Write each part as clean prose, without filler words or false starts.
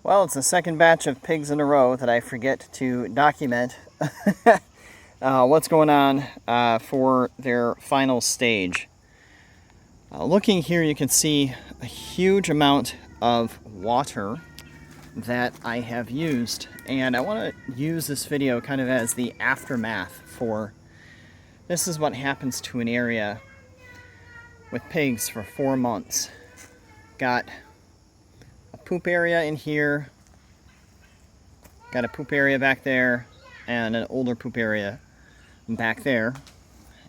Well, it's the second batch of pigs in a row that I forget to document what's going on for their final stage. Looking here, you can see a huge amount of water that I have used, and I want to use this video kind of as the aftermath for this is what happens to an area with pigs for 4 months. Got a poop area in here, got a poop area back there, and an older poop area back there,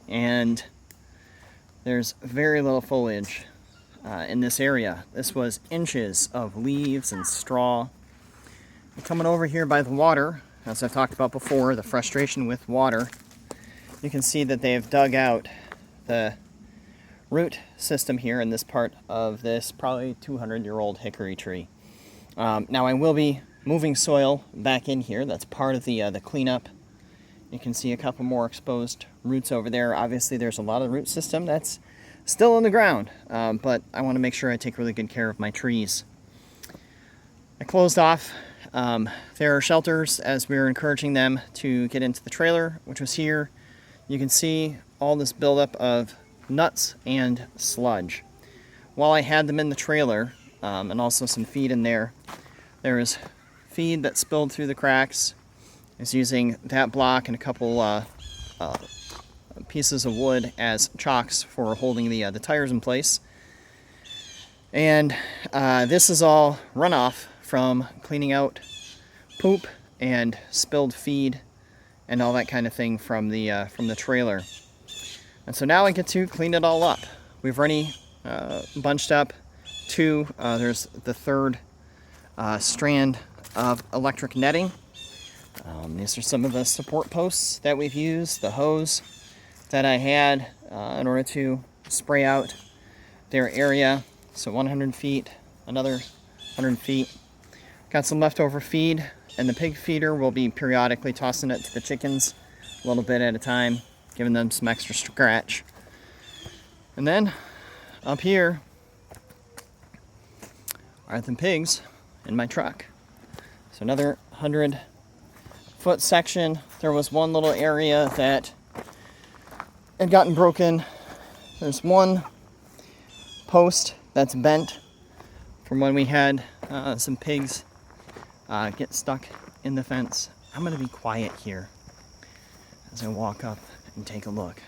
and there's very little foliage in this area. This was inches of leaves and straw. Coming over here by the water, as I've talked about before, the frustration with water, you can see that they have dug out the root system here in this part of this probably 200-year-old hickory tree. Now I will be moving soil back in here. That's part of the cleanup. You can see a couple more exposed roots over there. Obviously there's a lot of root system that's still in the ground, but I want to make sure I take really good care of my trees. I closed off their shelters as we were encouraging them to get into the trailer, which was here. You can see all this buildup of nuts and sludge. While I had them in the trailer, and also some feed in there, there was feed that spilled through the cracks. I was using that block and a couple pieces of wood as chocks for holding the tires in place. And this is all runoff from cleaning out poop and spilled feed and all that kind of thing from the trailer. And so now I get to clean it all up. We've already bunched up two. There's the third strand of electric netting. These are some of the support posts that we've used, the hose that I had in order to spray out their area. So 100 feet, another 100 feet. Got some leftover feed, and the pig feeder will be periodically tossing it to the chickens a little bit at a time, giving them some extra scratch. And then up here are the pigs in my truck. So another 100-foot section. There was one little area that had gotten broken. There's one post that's bent from when we had some pigs get stuck in the fence. I'm going to be quiet here as I walk up and take a look.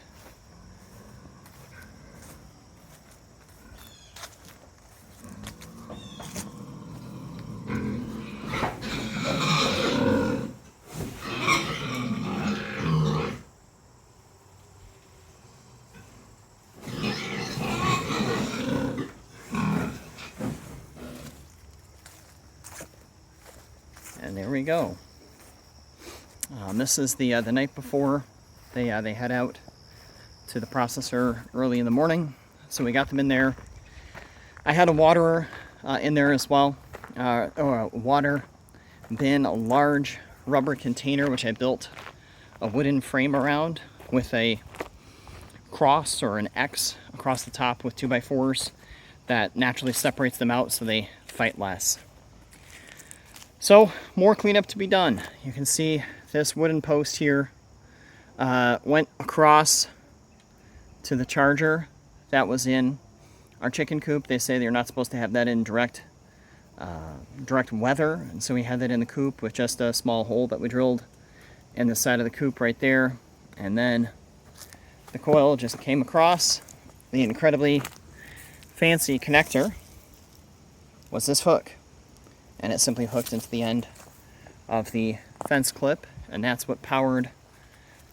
And there we go. This is the night before they head out to the processor early in the morning. So we got them in there. I had a waterer in there as well, or a water bin, a large rubber container which I built a wooden frame around with a cross or an X across the top with 2x4s that naturally separates them out so they fight less. So, more cleanup to be done. You can see this wooden post here went across to the charger that was in our chicken coop. They say they're not supposed to have that in direct weather, and so we had that in the coop with just a small hole that we drilled in the side of the coop right there. And then the coil just came across. The incredibly fancy connector was this hook, and it simply hooked into the end of the fence clip, and that's what powered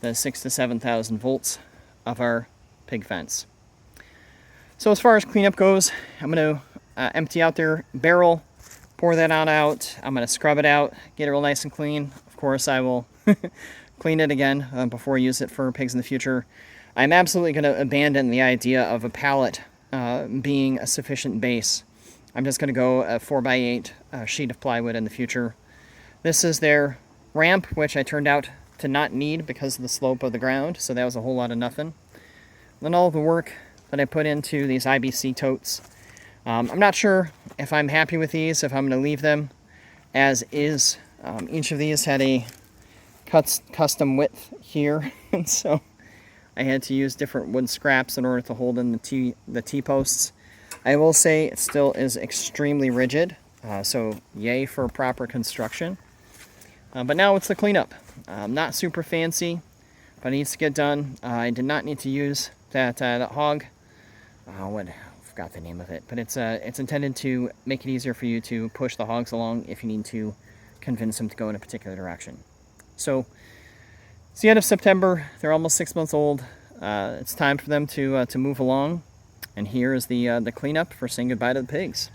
the 6,000 to 7,000 volts of our pig fence. So as far as cleanup goes, I'm going to empty out their barrel, pour that on out. I'm going to scrub it out, get it real nice and clean. Of course, I will clean it again before I use it for pigs in the future. I'm absolutely going to abandon the idea of a pallet being a sufficient base. I'm just going to go a 4x8 sheet of plywood in the future. This is their ramp, which I turned out to not need because of the slope of the ground, so that was a whole lot of nothing. Then all the work that I put into these IBC totes. I'm not sure if I'm happy with these, if I'm going to leave them as is. Each of these had a custom width here, and so I had to use different wood scraps in order to hold in the T-posts. I will say it still is extremely rigid, so yay for proper construction. But now it's the cleanup. Not super fancy, but it needs to get done. I did not need to use that hog. I forgot the name of it, but it's intended to make it easier for you to push the hogs along if you need to convince them to go in a particular direction. So it's the end of September. They're almost 6 months old. It's time for them to move along. And here is the cleanup for saying goodbye to the pigs.